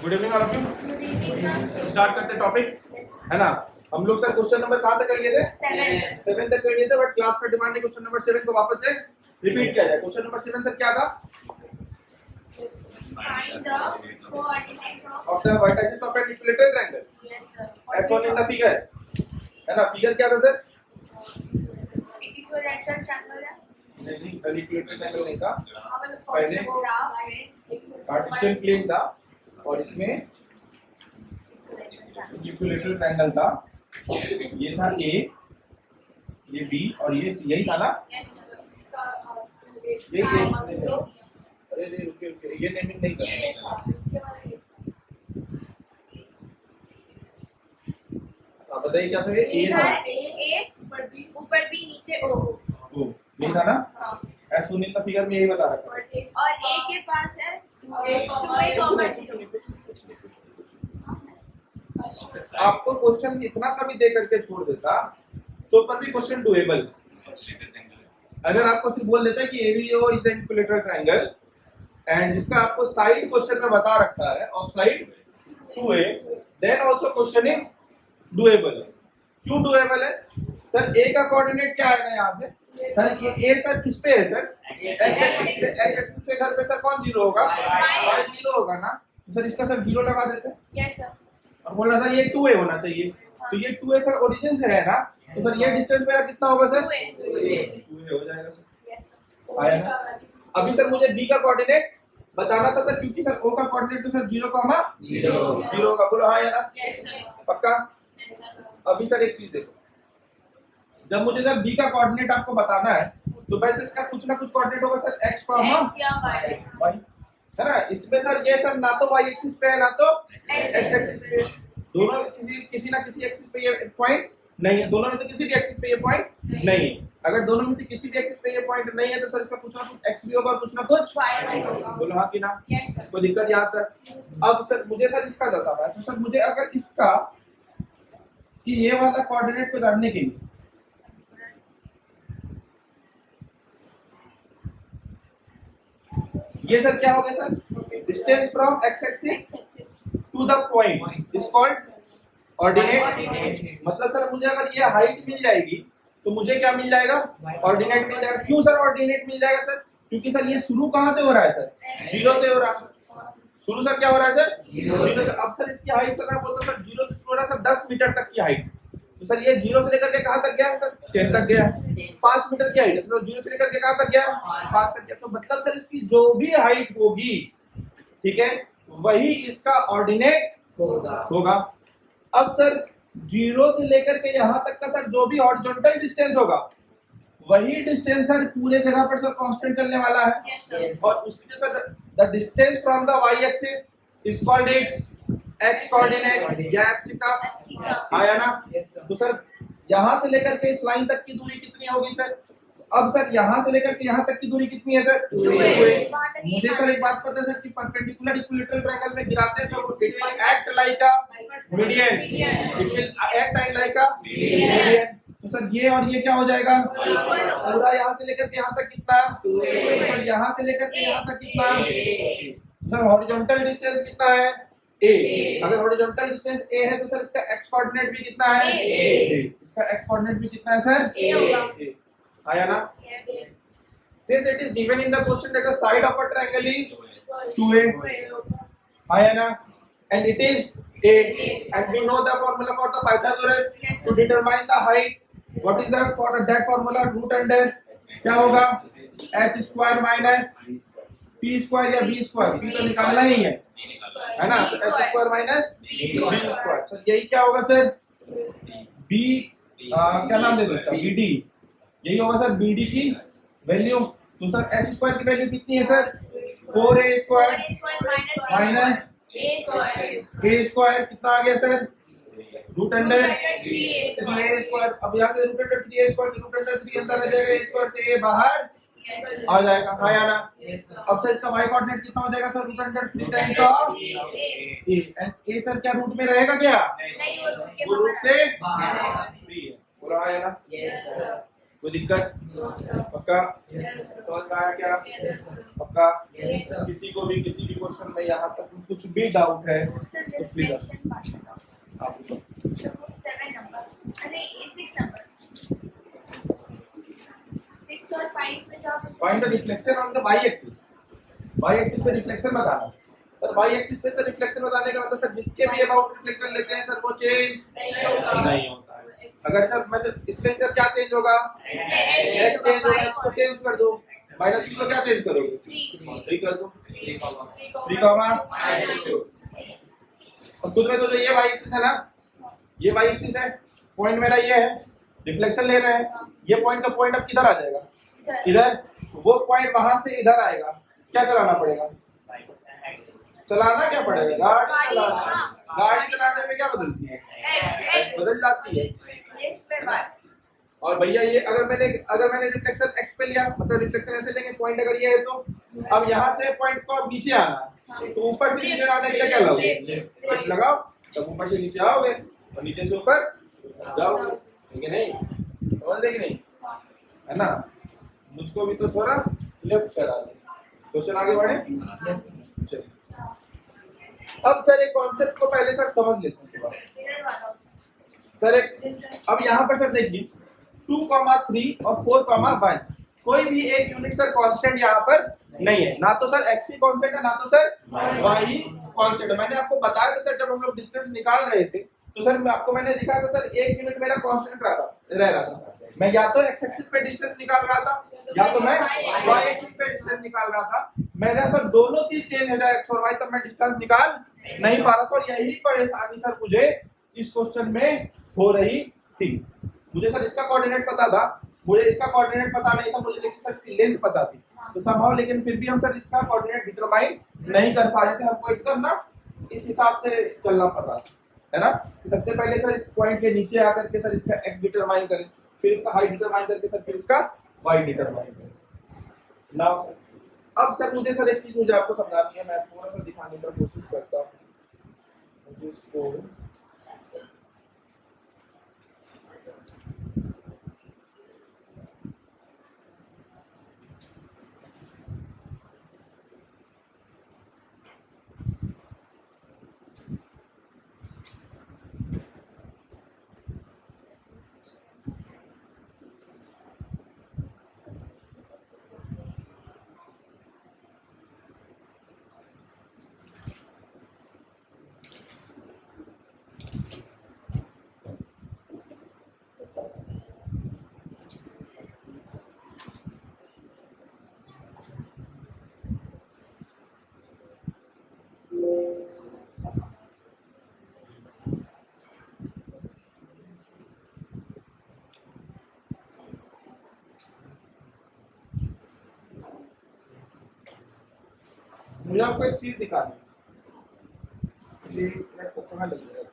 Good evening all of you. Start करते topic, है ना। हम लोग सर क्वेश्चन नंबर कहाँ तक कर लिए थे? 7 तक कर लिए थे, बट क्लास का डिमांड है क्वेश्चन नंबर 7 को वापस से रिपीट किया जाए। क्वेश्चन नंबर 7 सर क्या था? Find the coordinate of the vertices of an equilateral triangle, yes sir. As shown in the figure, है ना। फिगर क्या था सर? Equilateral triangle है। नहीं, इक्विलेटरल ट्रायंगल नहीं था, पहले कार्टेशियन प्लेन था और इसमें इक्विलेटरल ट्रायंगल था। ये था ए, ये बी और ये सी, यही था ना। ये अरे रुकिए रुकिए, ये नेमिंग नहीं था। बताइए क्या था? ये ए था, ऊपर बी नीचे ओ। ओ ये था ना। हाँ। As shown in the figure में यही बता रखा है। और ए के पास है 2a, आपको क्वेश्चन इतना सा भी दे करके छोड़ देता तो पर भी क्वेश्चन डुएबल। अगर आपको सिर्फ बोल देता है कि ABO is an equilateral triangle and जिसका आपको साइड क्वेश्चन में बता रखा है of side 2a, then also question is doable. क्यों डुएबल है सर? ए का कोऑर्डिनेट क्या आएगा यहाँ से? सर ये ए सर किस पे है सर? एक्स एक्सिस पे। घर पे सर कौन जीरो होगा? y जीरो होगा ना। तो सर इसका सर जीरो लगा देते हैं यस सर। और बोल रहा था ये 2a होना चाहिए। तो ये 2a सर ओरिजिन से है ना, तो सर ये डिस्टेंस मेरा कितना होगा सर? 2a हो जाएगा सर। Yes sir. आया ना। अभी सर मुझे b का कोऑर्डिनेट बताना था सर, क्योंकि सर o का कोऑर्डिनेट तो सर 0 होगा। बोलो हाँ या ना? Yes sir. पक्का? अभी सर एक चीज देखो, जब मुझे सर b का कोऑर्डिनेट आपको बताना है तो वैसे इसका कुछ ना कुछ कोऑर्डिनेट होगा सर, x, X या Y। y, है ना। इसमें सर ये सर ना तो y एक्सिस पे है ना तो x एक्सिस पे है। दोनों में किसी ना किसी एक्सिस पे ये पॉइंट नहीं है। दोनों में से किसी भी एक्सिस पे ये पॉइंट नहीं है। अगर दोनों में से किसी भी एक्सिस पे ये पॉइंट नहीं है तो सर इसका कुछ ना कुछ x भी होगा और कुछ ना कुछ Y होगा। बोलो हाँ कि ना? Yes sir. कोई दिक्कत यहाँ तक? अब सर मुझे सर इसका बताना है, तो सर मुझे अगर इसका कि ये वाला कोऑर्डिनेट को जानने के लिए ये सर क्या हो गया sir? Distance from x axis to the point is called ordinate. मतलब सर मुझे अगर ये हाइट मिल जाएगी तो मुझे क्या मिल जाएगा? ऑर्डिनेट मिल जाएगा। क्यों सर ऑर्डिनेट मिल जाएगा सर? क्योंकि सर ये शुरू कहाँ से हो रहा है सर? 0 से हो रहा है। शुरू सर क्या हो रहा है सर? 0 से। अब सर इसकी हाइट सर मैं बोलता हूँ सर 0 से शुरू हो रहा है सर 10 मीटर तक की हाइट। तो सर ये 0 से लेकर के कहाँ तक गया सर? 10 तक गया। 5 मीटर की हाइट है तो 0 से लेकर के कहाँ तक गया? 5 तक गया। तो मतलब सर इसकी जो भी हाइट होगी, ठीक है, वही इसका ऑर्डिनेट होगा। अब सर 0 से लेकर के यहाँ तक का सर जो भी हॉरिजॉन्टल डिस्टेंस होगा वही डिस्टेंस सर पूरे जगह पर सर कांस्टेंट चलने वाला है। और उसके sir the distance from the y axis is called its x coordinate या x का। आया ना? तो सर यहाँ से लेकर के इस लाइन तक की दूरी कितनी होगी सर? अब सर यहाँ से लेकर के यहाँ तक की दूरी कितनी है सर? 2a। मुझे सर एक बात पता है सर कि परपेंडिकुलर इक्विलेटरल ट्रायंगल में गिराते हैं तो it will act like a median. It will act like a median. तो सर ये और ये क्या हो जाएगा? पूरा यहाँ से लेकर के यहाँ तक कितना? सर यहाँ से लेकर के यहाँ तक कितना? सर हॉरिजॉन्टल डिस्टेंस कितना है? a। अगर हॉरिजॉन्टल डिस्टेंस a है तो सर इसका x कोऑर्डिनेट भी कितना है? a। इसका x कोऑर्डिनेट भी कितना है सर? a। आया ना? Since it is given in the question that the side of a triangle is 2a, आया ना? And it is a, and we know the formula for the Pythagoras to determine the height. What is the for that formula? Root under क्या होगा? h square minus p square या b square? p तो निकालना ही है ना? तो h square minus b square। Sir यही क्या होगा सर? b क्या नाम दे दो इसका? bd। यही होगा सर bd की वैल्यू। तो सर h स्क्वायर की वैल्यू कितनी है sir? 4a square minus a square कितना आ गया sir? Root under 3a square. अब यहाँ से रूट अंडर 3a स्क्वायर से रूट अंडर 3 अंदर आ जाएगा, a स्क्वायर से a बाहर आ जाएगा। हाँ या ना? अब सर इसका y कोऑर्डिनेट कितना हो जाएगा sir? Root under 3 times of a। And a sir क्या रूट में रहेगा क्या? वो रूट से फ्री है। बोलो हाँ या ना? कोई दिक्कत? पक्का? समझ में आया क्या? पक्का? किसी को भी किसी भी क्वेश्चन में यहाँ तक कुछ भी डाउट है तो प्लीज आप पूछो। 7 नंबर अरे 6 नंबर 6 और 5 में job find the reflection on the y axis. y axis पे रिफ्लेक्शन बताना। सर y एक्सिस पे सर रिफ्लेक्शन बताने का मतलब सर जिसके भी अबाउट रिफ्लेक्शन लेते हैं सर वो चेंज नहीं होता है। अगर सर मतलब इसमें सर क्या चेंज होगा? x चेंज होगा, x को चेंज कर दो। -3 को क्या चेंज करोगे? 3 कर दो। 3 कॉमा और खुद में तो जो ये y एक्सिस है ना, ये y एक्सिस है, पॉइंट मेरा ये है, रिफ्लेक्शन ले रहे हैं, ये पॉइंट का पॉइंट अब किधर आ जाएगा? इधर। वो पॉइंट वहां से इधर आएगा, क्या चलाना पड़ेगा? चलाना क्या पड़ेगा? गाड़ी चलाना। गाड़ी चलाने में क्या बदलती है? बदल जाती है। और भैया ये अगर मैंने रिफ्लेक्शन x पे लिया, मतलब रिफ्लेक्शन ऐसे लेंगे, पॉइंट अगर ये है तो अब यहाँ से पॉइंट को अब नीचे आना है, तो ऊपर से नीचे आने के लिए क्या लगाओगे? लगाओ, तब ऊपर से नीचे आओगे और नीचे से ऊपर जाओगे, ठीक है? नहीं समझ रहे कि नहीं? है ना? मुझको भी तो थोड़ा लेफ्ट करा दे। क्वेश्चन आगे बढ़े। चलिए अब सर एक कॉन्सेप्ट को पहले सर समझ लेते हैं सर। अब यहाँ पर सर देखिए 2,3 और 4,1 कोई भी एक यूनिट सर कांस्टेंट यहाँ पर नहीं है, ना तो सर x ही कांस्टेंट है ना तो सर y ही कांस्टेंट है। मैंने आपको बताया था सर जब हम लोग डिस्टेंस निकाल रहे थे तो सर मैंने दिखाया था सर एक यूनिट मेरा कांस्टेंट रह रहा था। मैं या तो x एक्सिस पे डिस्टेंस निकाल रहा था या तो मैं y एक्सिस पे डिस्टेंस निकाल रहा था। मेरा सर दोनों चीज चेंज हो जाए x और y, तब मैं डिस्टेंस निकाल नहीं पा रहा था और यही परेशानी सर मुझे इस क्वेश्चन में हो रही थी। मुझे सर इसका कोऑर्डिनेट पता था, मुझे इसका कोऑर्डिनेट पता नहीं था, मुझे लेकिन सर इसकी लेंथ पता थी, तो समहाउ लेकिन फिर भी हम सर इसका कोऑर्डिनेट डिटरमाइन नहीं कर पा रहे थे। हमको एकदम ना इस हिसाब से चलना पड़ रहा है ना। सबसे पहले सर इस पॉइंट के नीचे आकर के सर इसका x डिटरमाइन करें, फिर इसका हाइट डिटरमाइन करके सर फिर इसका y डिटरमाइन करें। नाउ अब सर मुझे सर एक चीज मुझे आपको समझानी है, मैं थोड़ा सा दिखाने की कोशिश करता हूँ। मुझे इसको आपको एक चीज दिखानी है, इसलिए तो समय लग जाएगा।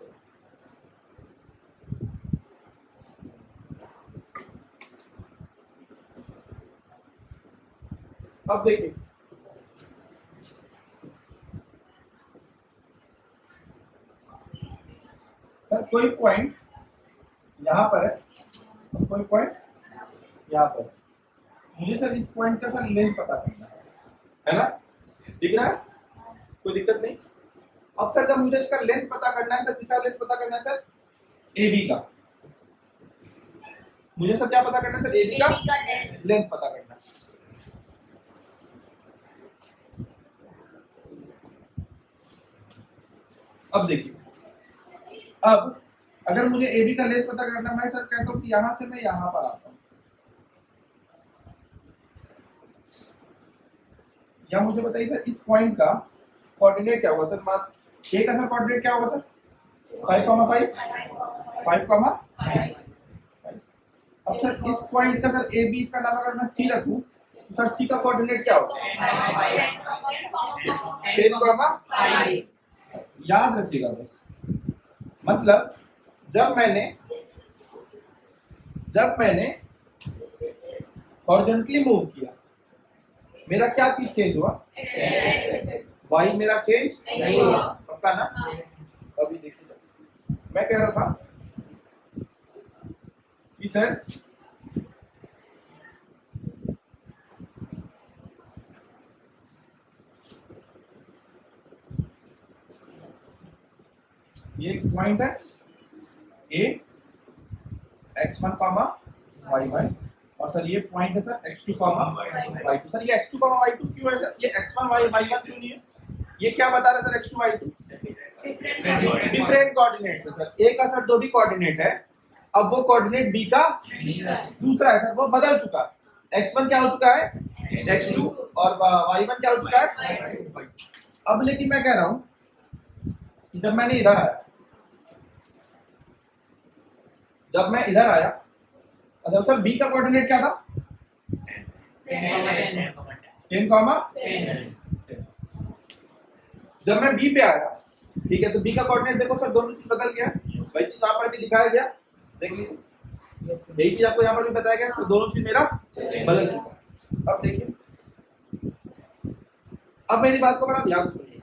तो अब देखिए सर कोई पॉइंट यहाँ पर है, कोई पॉइंट यहाँ पर, मुझे सर इस पॉइंट का सर लेंथ पता करना है ना? दिख रहा है? कोई दिक्कत नहीं। अब सर जब मुझे इसका लेंथ पता करना है सर, किसका लेंथ पता करना है सर? AB का। मुझे सर क्या पता करना है सर? AB का लेंथ पता करना है। अब देखिए, अब अगर मुझे AB का लेंथ पता करना है, मैं सर कहता हूँ कि यहां से मैं यहां पर आता हूँ, या मुझे बताइए सर इस पॉइंट का कोऑर्डिनेट क्या होगा सर? मान A का सर कोऑर्डिनेट क्या होगा सर? 5,5 5,5। अब सर इस पॉइंट का सर AB इसका नाम अगर मैं C रखूं तो सर C का कोऑर्डिनेट क्या होगा? 10,5। याद रखिएगा बस, मतलब जब मैंने हॉरिजॉन्टली मूव किया, मेरा क्या चीज चेंज हुआ? y मेरा चेंज नहीं हुआ, पक्का ना? अभी देखिए मैं कह रहा था कि सर ये एक पॉइंट है ए x1 कॉमा y1 और सर ये पॉइंट है sir x2 comma y2। Sir ये x2 कॉमा y2 क्यों है सर? ये x1 y1 क्यों नहीं है? ये क्या बता रहा है sir? x2 y2 different coordinates है सर। ए का सर जो भी कोऑर्डिनेट है, अब वो कोऑर्डिनेट बी का दूसरा है सर, वो बदल चुका है। x1 क्या हो चुका है? x2 और y1 क्या हो चुका है? अब लेकिन मैं कह रहा हूं कि जब मैंने इधर आया, जब मैं इधर आया, अच्छा सर बी का कोऑर्डिनेट क्या था? 10 कॉमा। जब मैं बी पे आया, ठीक है, तो बी का कोऑर्डिनेट देखो सर, दोनों चीज बदल गया। वही चीज यहाँ पर भी दिखाया गया, देख लीजिए, यही चीज आपको यहाँ पर भी बताया गया सर, दोनों चीज मेरा बदल चुका है। अब देखिए, अब मेरी बात को बड़ा ध्यान से सुनिए।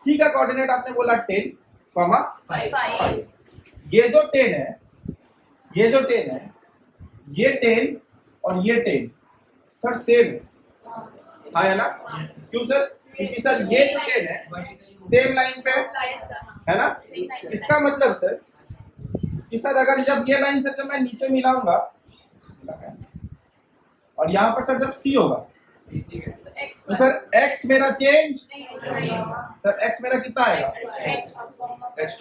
सी का कोऑर्डिनेट आपने बोला 10 कॉमा 5। ये जो 10 है, ये जो 10 है, ये 10 और ये 10 सर सेम है ना? क्यों सर? क्योंकि सर ये जो 10 है सेम लाइन पे है ना? इसका मतलब सर कि सर अगर जब ये लाइन सर जब मैं नीचे मिलाऊंगा और यहाँ पर सर जब सी होगा तो सर x मेरा चेंज, सर x मेरा कितना आएगा? x2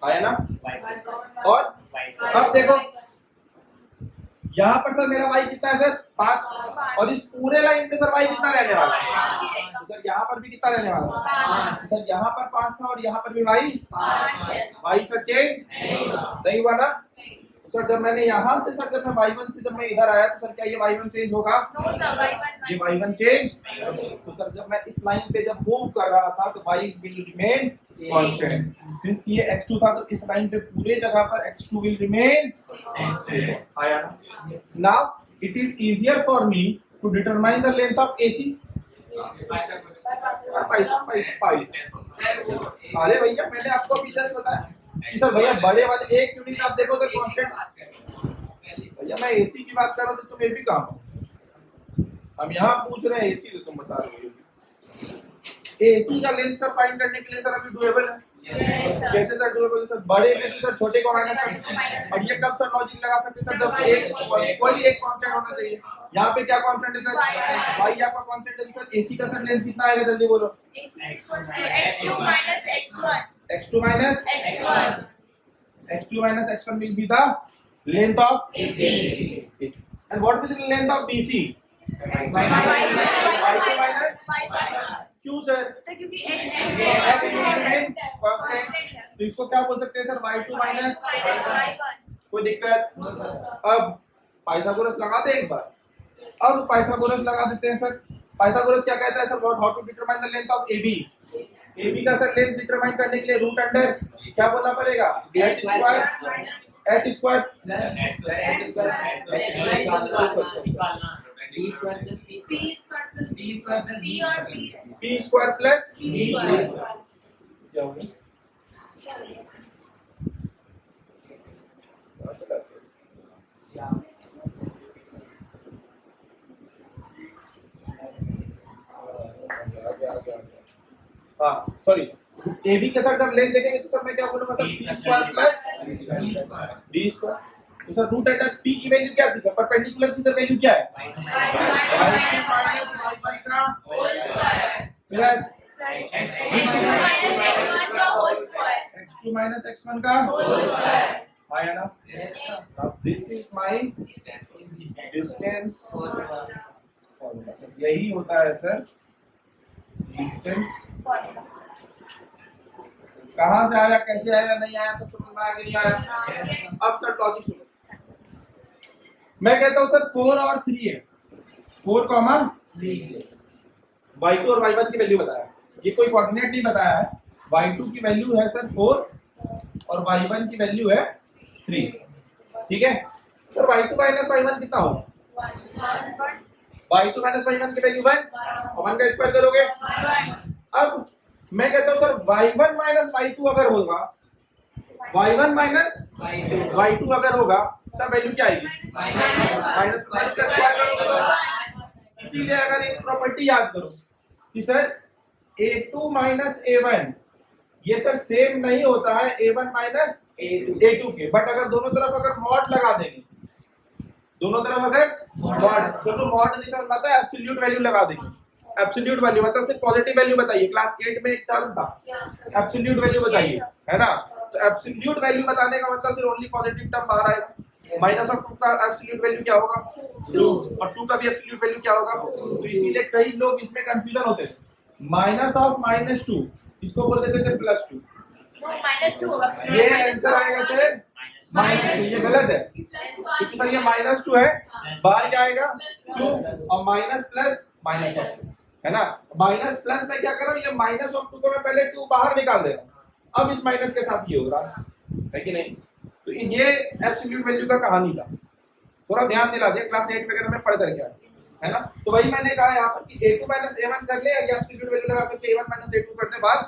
आया ना? और अब देखो यहाँ पर सर मेरा y कितना है सर? 5। और इस पूरे लाइन पे सर y कितना रहने वाला है? तो सर यहाँ पर भी कितना रहने वाला है? सर यहाँ पर 5 था और यहाँ पर भी y सर चेंज नहीं हुआ ना? तो सर जब मैंने यहाँ से सर जब मैं y1 से जब मैं इधर आया तो सर क्या ये y1 चेंज होगा? ये y1 चेंज। तो सर जब मैं इस लाइन पे जब मूव कर रहा था तो y will remain constant. Since ये x2 था तो इस लाइन पे पूरे जगह पर x2 विल रिमेन आया ना? Now it is easier for me to determine the length of AC। अरे भैया मैंने आपको अभी जस्ट बताया कि सर भैया बड़े वाले एक यूनिट आप देखो सर कांस्टेंट। भैया मैं AC की बात कर रहा हूँ तो तुम AB कहाँ हो? हम यहाँ पूछ रहे हैं AC तो तुम बता रहे हो। AC का लेंथ सर फाइंड करने के लिए सर अभी डुएबल है। कैसे सर डुएबल है सर? बड़े में से सर छोटे को माइनस कर, और ये कब सर लॉजिक लगा सकते हैं सर? जब एक कोई एक कांस्टेंट होना चाहिए। यहाँ पे क्या कांस्टेंट है सर? y आपका कांस्टेंट है सर। AC का सर लेंथ कितना आएगा जल्दी बोलो? x2 minus x1 will be the length of AC. And what will be the length of BC? y2 minus क्यों सर? क्योंकि x remain constant, तो इसको क्या बोल सकते हैं सर? y2 minus। कोई दिक्कत? अब पाइथागोरस लगा दे एक बार। अब पाइथागोरस लगा देते हैं सर। पाइथागोरस क्या कहता है sir? What how to determine the length of AB? AB का सर लेंथ डिटरमाइन करने के लिए रूट अंडर क्या बोलना पड़ेगा? h square p square plus क्या हो गया? हाँ सॉरी, AB के साथ जब लेंथ देखेंगे तो सर मैं क्या बोलूंगा sir? c square plus d square. तो सर रूट अंडर p की वैल्यू क्या थी सर? परपेंडिकुलर की सर वैल्यू क्या है? y1 का प्लस x2 minus x1 का आया ना? Now this is my distance formula sir. यही होता है सर डिस्टेंस। कहाँ से आया, कैसे आया, नहीं आया, सब समझ में आया कि नहीं आया? अब सर लॉजिक सुनो। मैं कहता हूँ सर 4 और 3 है, 4 कॉमा y2 और y1 की वैल्यू बताया। ये कोई कोऑर्डिनेट नहीं बताया है। y2 की वैल्यू है सर 4 और y1 की वैल्यू है 3। ठीक है सर? y2 माइनस y1 कितना होगा? y2 माइनस y1 की वैल्यू 1 और 1 का स्क्वायर करोगे। अब मैं कहता हूँ सर y1 माइनस y2 अगर होगा, y1 माइनस y2 अगर होगा तब वैल्यू क्या आएगी? माइनस का स्क्वायर करोगे तो। इसीलिए अगर एक प्रॉपर्टी याद करो कि सर A2 माइनस A1 ये सर सेम नहीं होता है a1 माइनस a2 के, बट अगर दोनों तरफ अगर मॉड लगा देंगे, दोनों तरफ अगर मॉड, चलो मॉड नहीं समझ पाता है, एब्सोल्यूट वैल्यू लगा देंगे। एब्सोल्यूट वैल्यू मतलब सिर्फ पॉजिटिव वैल्यू बताइए, क्लास 8 में एक टर्म था एब्सोल्यूट वैल्यू बताइए, है ना। तो एब्सोल्यूट वैल्यू बताने का मतलब सिर्फ ओनली पॉजिटिव टर्म बाहर आएगा। माइनस ऑफ 2 का एब्सोल्यूट वैल्यू क्या होगा 2, और 2 का भी एब्सोल्यूट वैल्यू क्या होगा। तो इसीलिए कई लोग इसमें कंफ्यूजन होते थे। माइनस ऑफ -2 इसको बोल देते थे +2, -2 होगा। ये आंसर आएगा सर -2, ये गलत है क्योंकि सर ये -2 है, बाहर क्या आएगा 2 और माइनस प्लस माइनस ऑफ, है ना। माइनस प्लस में क्या कर रहा हूँ, ये माइनस ऑफ 2 को मैं पहले 2 बाहर निकाल दे रहा हूँ, अब इस माइनस के साथ ये हो रहा है कि नहीं। तो ये एब्सोल्यूट वैल्यू का कहानी था, थोड़ा ध्यान दिला दिया, क्लास 8 वगैरह में पढ़ करके आए, है ना। तो वही मैंने कहा यहाँ पर कि a2 माइनस a1 कर ले, या एब्सोल्यूट वैल्यू लगा करके a1 माइनस a2 कर दे बाद।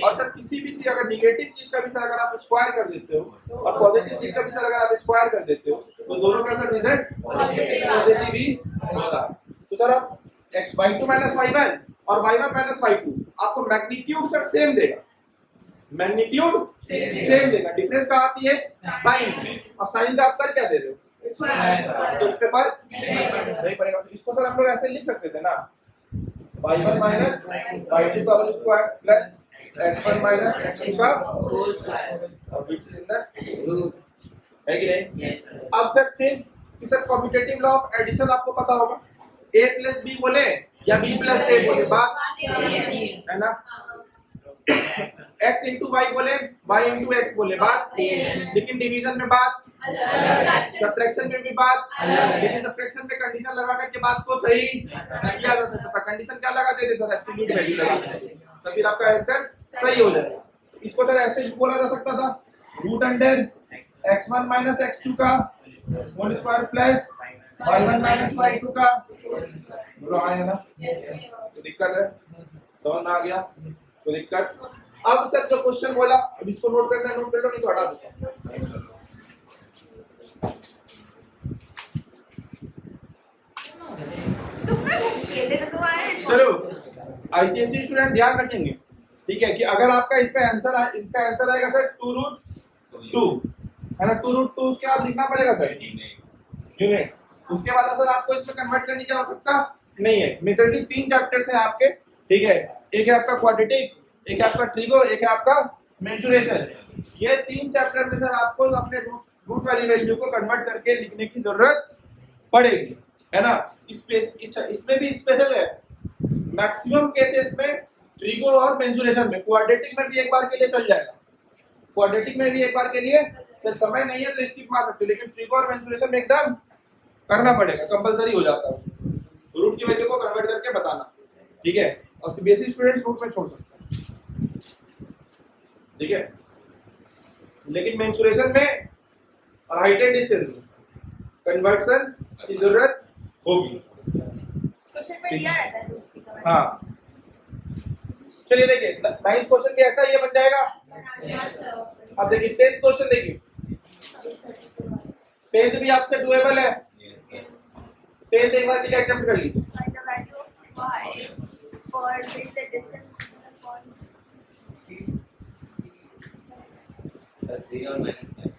और सर किसी भी चीज अगर निगेटिव चीज का भी सर अगर आप स्क्वायर कर देते हो और पॉजिटिव चीज का भी सर अगर आप स्क्वायर कर देते हो तो दोनों का सर रिजल्ट पॉजिटिव ही होता है। तो सर आप y2 माइनस y1 और y1 माइनस y2 आपको मैग्नीट्यूड सर सेम देगा, मैग्नीट्यूड सेम देगा, डिफरेंस कहाँ आती है साइन, और साइन का आप कर क्या दे रहे हो तो उस पे फर्क नहीं पड़ेगा। तो इसको सर हम लोग ऐसे लिख सकते थे ना, y1 माइनस y2 का whole square plus x1 minus x2 का होल स्क्वायर, और which is in the है कि नहीं। अब सर सिंस कि sir competitive law of addition आपको पता होगा, a प्लस b बोले या b प्लस a बोले बात है ना, x इंटू वाई बोले y इंटू x बोले बात, लेकिन डिवीजन में बात, सब्ट्रैक्शन में भी बात, लेकिन सब्ट्रैक्शन में कंडीशन लगा करके बात को सही किया जा सकता था। कंडीशन क्या लगा देते सर, एब्सोल्यूट वैल्यू लगा देते, तो फिर आपका आंसर सही हो जाएगा। इसको सर ऐसे भी बोला जा सकता था, root under x1 minus x2 का whole square plus y1 minus y2 का, बोलो हाँ है ना, तो दिक्कत है, समझ में आ गया तो दिक्कत। अब सर जो क्वेश्चन बोला, अब इसको नोट करना है, नोट कर लो नहीं तो हटा दो। चलो आईसीएसई स्टूडेंट ध्यान रखेंगे, ठीक है, कि अगर आपका इस पे आंसर, इसका आंसर आएगा सर 2√2, है ना, 2√2 उसके बाद लिखना पड़ेगा सर यूनिट, उसके बाद सर आपको इसमें कन्वर्ट करने की आवश्यकता नहीं है। मेथड 3 चैप्टर्स हैं आपके, ठीक है, एक है आपका क्वाड्रेटिक, एक है आपका ट्रिगो, एक है आपका मेंसुरेशन। ये 3 चैप्टर में सर आपको अपने रूट वाली वैल्यू को कन्वर्ट करके लिखने की जरूरत पड़ेगी, है ना। इसमें भी स्पेशल है, मैक्सिमम केसेस में ट्रिगो और मेंसुरेशन में, क्वाड्रेटिक में भी एक बार के लिए चल जाएगा, क्वाड्रेटिक में भी एक बार के लिए चल, समय नहीं है तो स्किप मार सकते हो, लेकिन ट्रिगो और मेंसुरेशन में एकदम करना पड़ेगा, कंपलसरी हो जाता है रूट की वैल्यू को कन्वर्ट करके बताना, ठीक है। और बेसिक स्टूडेंट्स रूट में छोड़ सकते हैं, ठीक है, लेकिन मेंसुरेशन में और हाइट एंड डिस्टेंस कन्वर्शन की जरूरत होगी, क्वेश्चन में दिया रहता है रूट का। हाँ चलिए देखिए 9th क्वेश्चन भी ऐसा ही बन जाएगा। अब देखिए 10th क्वेश्चन देखिए, 10th भी आपसे डुएबल है, 10th एक बार के लिए अटेम्प्ट कर लीजिए। Find the value of y for with the distance from the point. 3 और -5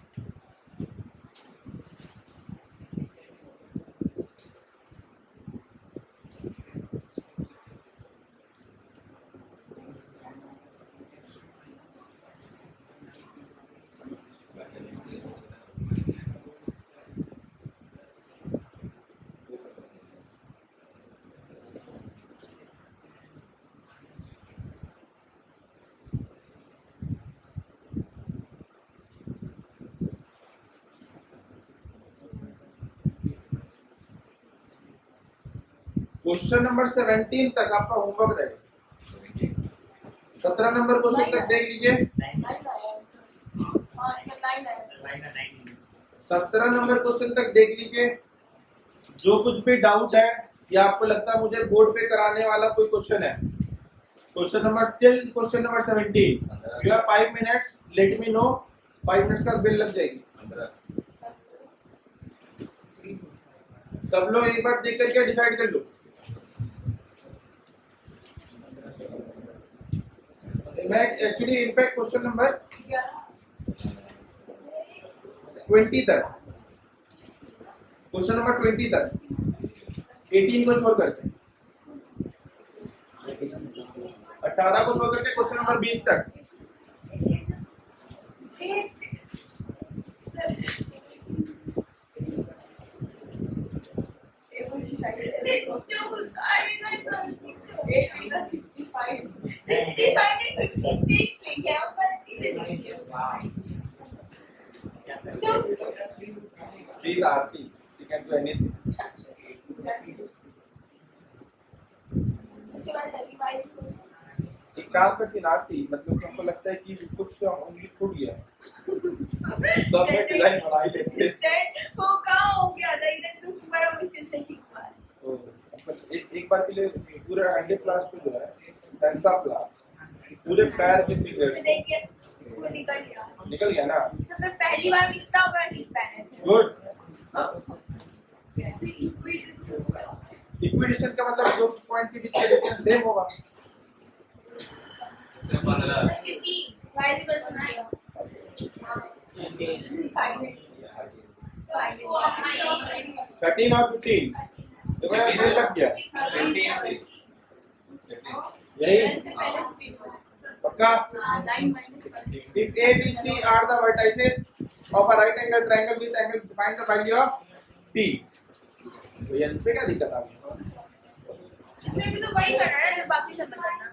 क्वेश्चन नंबर 17 तक आपका होमवर्क रहेगा, 17 नंबर क्वेश्चन तक देख लीजिए, 17 नंबर क्वेश्चन तक देख लीजिए। जो कुछ भी डाउट है या आपको लगता है मुझे बोर्ड पे कराने वाला कोई क्वेश्चन है, question number till question number 17 you have 5 minutes, let me know, 5 minutes का बिल लग जाएगी। सब लोग एक बार देख करके डिसाइड कर लो, मैं एक्चुअली इनफैक्ट क्वेश्चन नंबर 20 तक, क्वेश्चन नंबर 20 तक 18 को छोड़ करके 18 को छोड़ करके क्वेश्चन नंबर 20 तक C is Aarti, she can do anything. एक काम करती ना आरती, मतलब हमको लगता है कि कुछ तो उंगली छूट गया है। सब में डिजाइन बना ही लेते हैं। वो कहाँ हो गया था, इधर तो बड़ा मुश्किल से ठीक हुआ। तो एक बार के लिए पूरे 100 क्लास पे जो है टेंसा क्लास पूरे पैर के फिंगर्स देखिए वो निकल गया ना। तो मैं पहली बार भी इतना बड़ा नहीं पहने थे। गुड। इक्विडिस्टेंस का मतलब दो पॉइंट के बीच का डिस्टेंस सेम होगा। y equals to 9. 13 और 15 देखो यार ये लग गया यही पक्का। If A, B, C are the vertices of a right angle triangle with angle, find the value of T। तो यार इसमें क्या दिक्कत आ गई? इसमें भी तो वही करना है जो बाकी सब करना।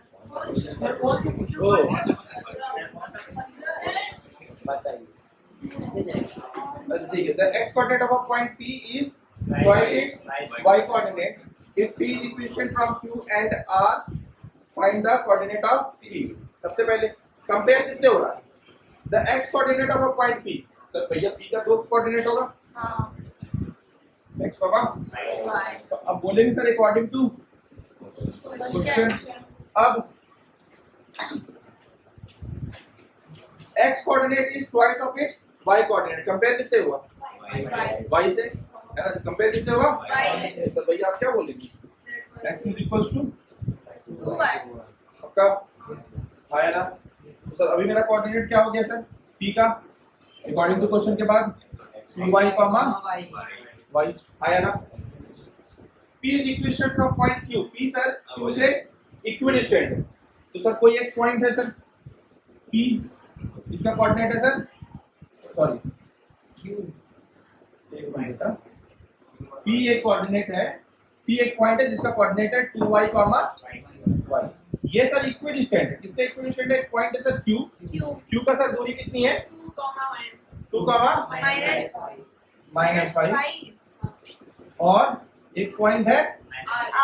अच्छा ठीक है। The x coordinate of a point P is twice its y coordinate. If P is equidistant from Q and R, find the coordinate of P। सबसे पहले कंपेयर किससे हो रहा है? The x coordinate of a point P। Sir भैया P का दो coordinate होगा। हाँ। x तो अब बोलेंगे सर अकॉर्डिंग टू क्वेश्चन। अब x coordinate is twice of its y coordinate। Compare किससे हुआ? y से, है ना? कंपेयर किससे हुआ? Y से। तो भैया आप क्या बोलेंगे? x is equals to 2y। आपका आया ना? तो सर अभी मेरा कोऑर्डिनेट क्या हो गया सर? p का अकॉर्डिंग टू क्वेश्चन के बाद 2y y आया ना? p is equidistant from point q। p sir q से इक्विडिस्टेंट है। तो सर कोई एक पॉइंट है सर p, इसका कोऑर्डिनेट है सर, सॉरी p एक कोऑर्डिनेट है, p एक पॉइंट है जिसका कोऑर्डिनेट है 2y, y। ये सर इक्विडिस्टेंट है। किससे इक्विडिस्टेंट है? एक पॉइंट है सर q। q का सर दूरी कितनी है? 2, -5 और एक पॉइंट है r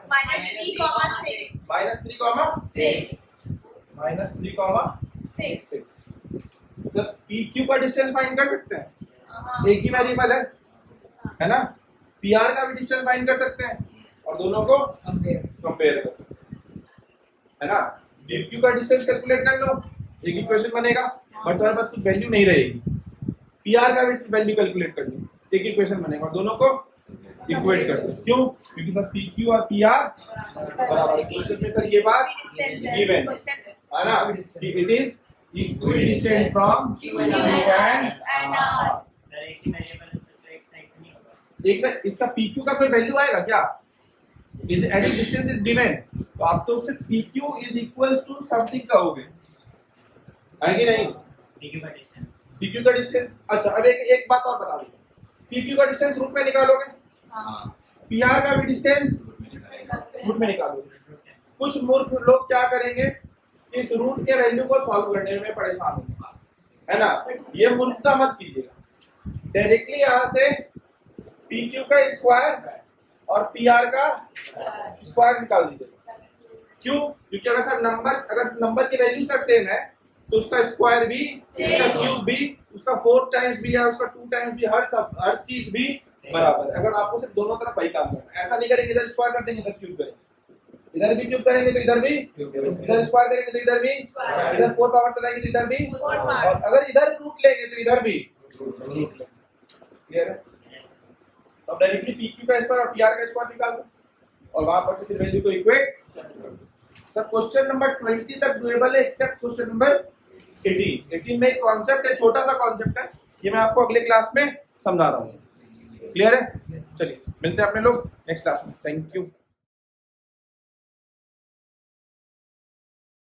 -3,6 सर पी क्यू का डिस्टेंस फाइंड कर सकते हैं। एक ही वेरिएबल है ना? पी आर का भी डिस्टेंस फाइंड कर सकते हैं और दोनों को कंपेयर कर सकते हैं, है ना? डी क्यू का डिस्टेंस कैलकुलेट कर लो, एक इक्वेशन बनेगा, बट तुम्हारे पास कुछ वैल्यू नहीं रहेगी। पी आर का भी वैल्यू कैलकुलेट कर लो, एक इक्वेशन बनेगा और दोनों को इक्वेट कर दो। क्यों? क्योंकि सर पी क्यू और पी आर बराबर। क्वेश्चन में सर ये बात गिवन है ना? It is equidistant from Q and R। एक ना इसका PQ का कोई वैल्यू आएगा क्या? Is any distance is given, तो आप तो सिर्फ PQ is equals to something कहोगे, है कि नहीं? PQ का डिस्टेंस। अच्छा अब एक बात और बता दो, PQ का डिस्टेंस रूट में निकालोगे, PR का भी डिस्टेंस रूट में निकालोगे। कुछ मूर्ख लोग क्या करेंगे, इस रूट के वैल्यू को सॉल्व करने में परेशान होंगे, है ना? ये मूर्खता मत कीजिएगा। डायरेक्टली यहाँ से PQ का स्क्वायर और PR का स्क्वायर निकाल दीजिएगा। क्यों? क्योंकि अगर नंबर की वैल्यू सर सेम है तो उसका स्क्वायर भी, उसका क्यूब भी, उसका 4 टाइम्स भी या उसका 2 टाइम्स भी, हर चीज भी बराबर है। अगर आपको सिर्फ दोनों तरफ वही काम करना है, ऐसा नहीं करेंगे इधर स्क्वायर कर देंगे इधर क्यूब करेंगे, इधर भी क्यूब करेंगे तो इधर भी, इधर स्क्वायर करेंगे तो इधर भी, इधर 4 पावर चलाएंगे तो इधर भी, और अगर इधर रूट लेंगे तो इधर भी रूट लेंगे। क्लियर है? अब डायरेक्टली PQ का स्क्वायर और PR का स्क्वायर निकाल दो और वहां पर से फिर वैल्यू को इक्वेट सर क्वेश्चन नंबर 20 तक डुएबल है एक्सेप्ट क्वेश्चन नंबर 18। 18 में एक कॉन्सेप्ट है, छोटा सा कॉन्सेप्ट है, ये मैं आपको अगले क्लास में समझा रहा हूँ। क्लियर है? चलिए मिलते हैं अपने लोग नेक्स्ट क्लास में। Thank you.